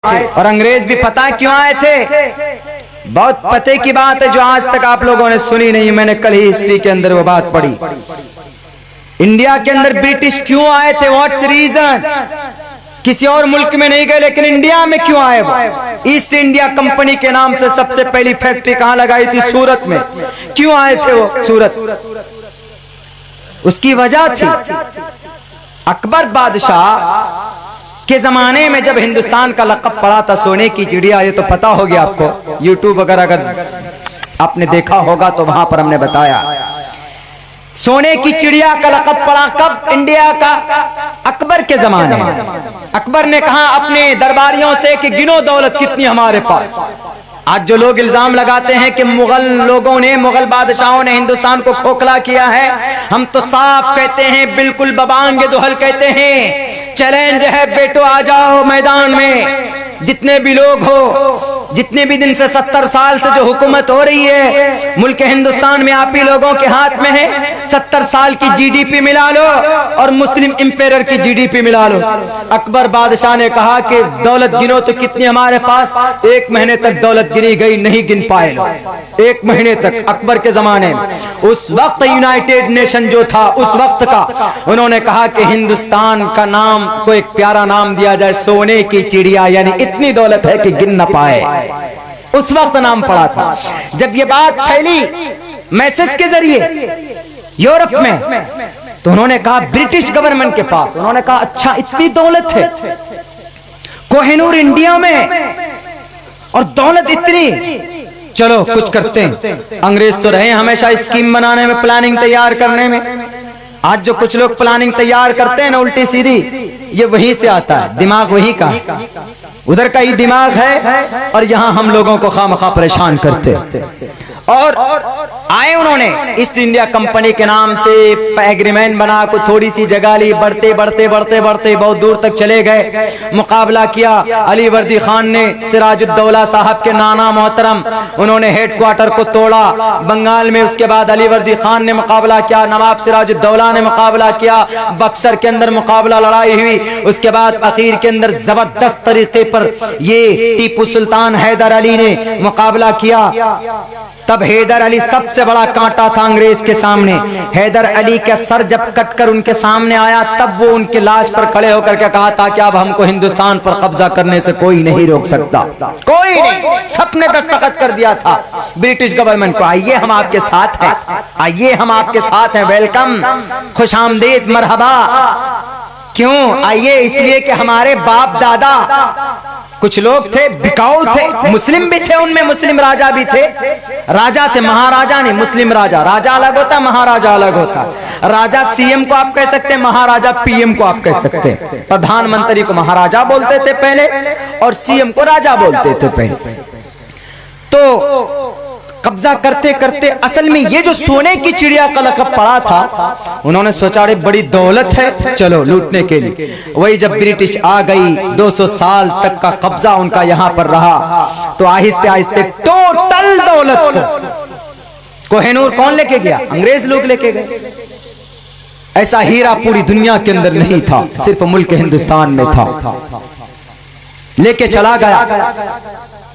थे। और अंग्रेज भी पता क्यों आए थे? बहुत पते की बात है जो आज तक आप लोगों ने सुनी नहीं। मैंने कल ही हिस्ट्री के अंदर वो बात पढ़ी। इंडिया के अंदर ब्रिटिश क्यों आए थे? What's reason? किसी और मुल्क में नहीं गए, लेकिन इंडिया में क्यों आए वो? ईस्ट इंडिया कंपनी के नाम से सबसे पहली फैक्ट्री कहां लगाई थी? सूरत में। क्यों आए थे वो सूरत? उसकी वजह थी अकबर बादशाह के जमाने में जब हिंदुस्तान का लक़ब पड़ा था सोने की चिड़िया। ये तो पता हो गया आपको, यूट्यूब अगर आपने देखा होगा तो वहां पर हमने बताया। सोने की चिड़िया का लक़ब पड़ा कब? इंडिया का अकबर के जमाने में। अकबर ने कहा अपने दरबारियों से कि गिनो दौलत कितनी हमारे पास। आज जो लोग इल्जाम लगाते हैं कि मुगल लोगों ने, मुगल बादशाहों ने हिंदुस्तान को खोखला किया है, हम तो साफ कहते हैं, बिल्कुल बबांगे दुहल कहते हैं, चैलेंज है बेटो, आ जाओ मैदान में। जितने भी लोग हो, जितने भी दिन से 70 साल से जो हुकूमत हो रही है मुल्क हिंदुस्तान में, आप ही लोगों के हाथ में है। 70 साल की जीडीपी मिला लो और मुस्लिम इंपेयर की जीडीपी मिला लो। अकबर बादशाह ने कहा कि दौलत गिनो तो कितनी हमारे पास। 1 महीने तक दौलत गिनी गई, नहीं गिन पाए लोग। 1 महीने तक अकबर के जमाने में। उस वक्त यूनाइटेड नेशन जो था उस वक्त का, उन्होंने कहा कि हिंदुस्तान का नाम को एक प्यारा नाम दिया जाए, सोने की चिड़िया, यानी इतनी दौलत है कि गिन न पाए। उस वक्त नाम पड़ा था। जब ये बात फैली मैसेज के जरिए यूरोप में, तो उन्होंने कहा ब्रिटिश गवर्नमेंट के पास, उन्होंने कहा अच्छा इतनी दौलत है कोहिनूर इंडिया में और दौलत इतनी, चलो कुछ करते हैं। अंग्रेज तो रहे हमेशा स्कीम बनाने में, प्लानिंग तैयार करने में। आज जो कुछ लोग प्लानिंग तैयार करते हैं ना उल्टी सीधी, ये वहीं से आता है, दिमाग वहीं का, उधर का ही दिमाग है और यहां हम लोगों को खामखा परेशान करते। और आए उन्होंने ईस्ट इंडिया कंपनी के नाम से एग्रीमेंट बना को थोड़ी सी जगह ली, बढ़ते बढ़ते बढ़ते बढ़ते बहुत दूर तक चले गए। मुकाबला किया अली वर्दी खान ने सिराजुद्दौला साहब के नाना मोहतरम, उन्होंने हेडक्वार्टर को तोड़ा बंगाल में। उसके बाद अली वर्दी खान ने मुकाबला किया, नवाब सिराजुद्दौला ने मुकाबला किया, बक्सर के अंदर मुकाबला लड़ाई हुई। उसके बाद आखिर के अंदर जबरदस्त तरीके पर ये टीपू सुल्तान हैदर अली ने मुकाबला किया। तब हैदर अली सबसे बड़ा कांटा था अंग्रेज के सामने। हैदर अली का सर जब कटकर उनके सामने आया, तब वो उनके लाश पर खड़े होकर के कहा था कि अब हमको हिंदुस्तान पर कब्जा करने से कोई नहीं रोक सकता, कोई नहीं। सबने दस्तखत कर दिया था ब्रिटिश गवर्नमेंट को, आइए हम आपके साथ हैं, आइए हम आपके साथ हैं, वेलकम, खुशामदीद, मरहबा। क्यों आइए? इसलिए कि हमारे बाप दादा कुछ लोग थे, बिकाऊ थे, मुस्लिम भी थे, उनमें मुस्लिम राजा भी थे। राजा थे, महाराजा नहीं, मुस्लिम राजा। राजा अलग होता, महाराजा अलग होता। राजा सीएम को आप कह सकते हैं, महाराजा पीएम को आप कह सकते हैं। प्रधानमंत्री को महाराजा बोलते थे पहले और सीएम को राजा बोलते थे पहले। तो कब्जा करते करते असल में ये जो सोने की चिड़िया का लक़ब पड़ा था, उन्होंने सोचा अरे बड़ी दौलत है, चलो लूटने के लिए। वही जब ब्रिटिश आ गई, 200 साल तक का कब्जा उनका यहां पर रहा, तो आहिस्ते आहिस्ते टोटल दौलत को कोहिनूर कौन लेके गया? अंग्रेज लोग लेके गए। ऐसा हीरा पूरी दुनिया के अंदर नहीं था, सिर्फ मुल्क हिंदुस्तान में था, लेके चला गया।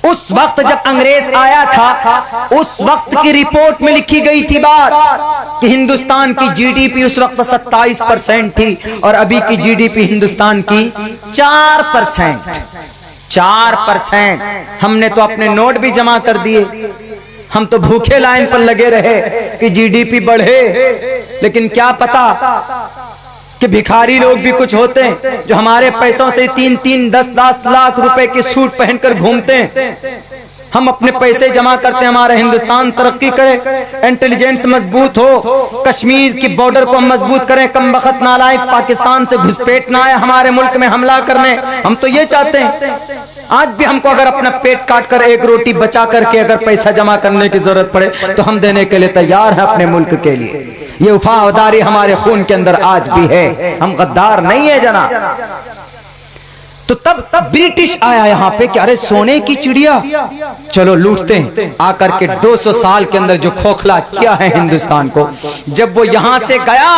उस वक्त जब अंग्रेज आया था, उस वक्त की रिपोर्ट में लिखी गई थी बात कि हिंदुस्तान की जीडीपी उस वक्त 27% थी और अभी की जीडीपी हिंदुस्तान की 4%। 4%। हमने तो अपने नोट भी जमा कर दिए, हम तो भूखे लाइन पर लगे रहे कि जीडीपी बढ़े, लेकिन क्या पता कि भिखारी लोग भी कुछ होते हैं जो हमारे पैसों से 3-3, 10-10 लाख रुपए के सूट पहनकर घूमते हैं। हम अपने पैसे जमा करते हैं, हमारा हिंदुस्तान तरक्की करे, इंटेलिजेंस मजबूत हो, कश्मीर की बॉर्डर को हम मजबूत करें, कम बखत नालायक पाकिस्तान से घुसपैठ ना आए हमारे मुल्क में हमला करने। हम तो ये चाहते हैं। आज भी हमको अगर अपना पेट काट कर एक रोटी बचा करके अगर पैसा जमा करने की जरूरत पड़े तो हम देने के लिए तैयार हैं अपने मुल्क के लिए। ये वफादारी हमारे खून के अंदर आज भी है, हम गद्दार नहीं है जना। तो तब ब्रिटिश आया यहाँ पे कि अरे सोने की चिड़िया, चलो लूटते हैं। आकर के 200 साल के अंदर जो खोखला किया है हिंदुस्तान को, जब वो यहां से गया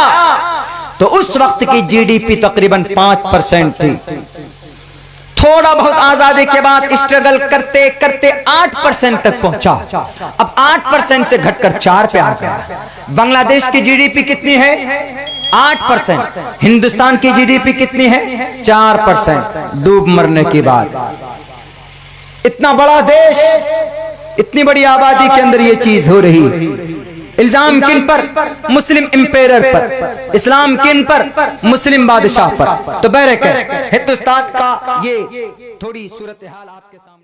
तो उस वक्त की जीडीपी तकरीबन 5% थी। थोड़ा बहुत आजादी के बाद स्ट्रगल करते करते 8% तक पहुंचा। अब 8% से घटकर 4 पे आ गया। बांग्लादेश की जीडीपी कितनी है? 8%। हिंदुस्तान की जीडीपी कितनी है? 4%। डूब मरने की बात। इतना बड़ा देश, इतनी बड़ी आबादी के अंदर ये चीज हो रही। इल्जाम किन पर? मुस्लिम इंपेरर पर। इस्लाम किन पर? मुस्लिम बादशाह पर। तो बहरकैफ हिंदुस्तान का ये थोड़ी सूरत हाल आपके सामने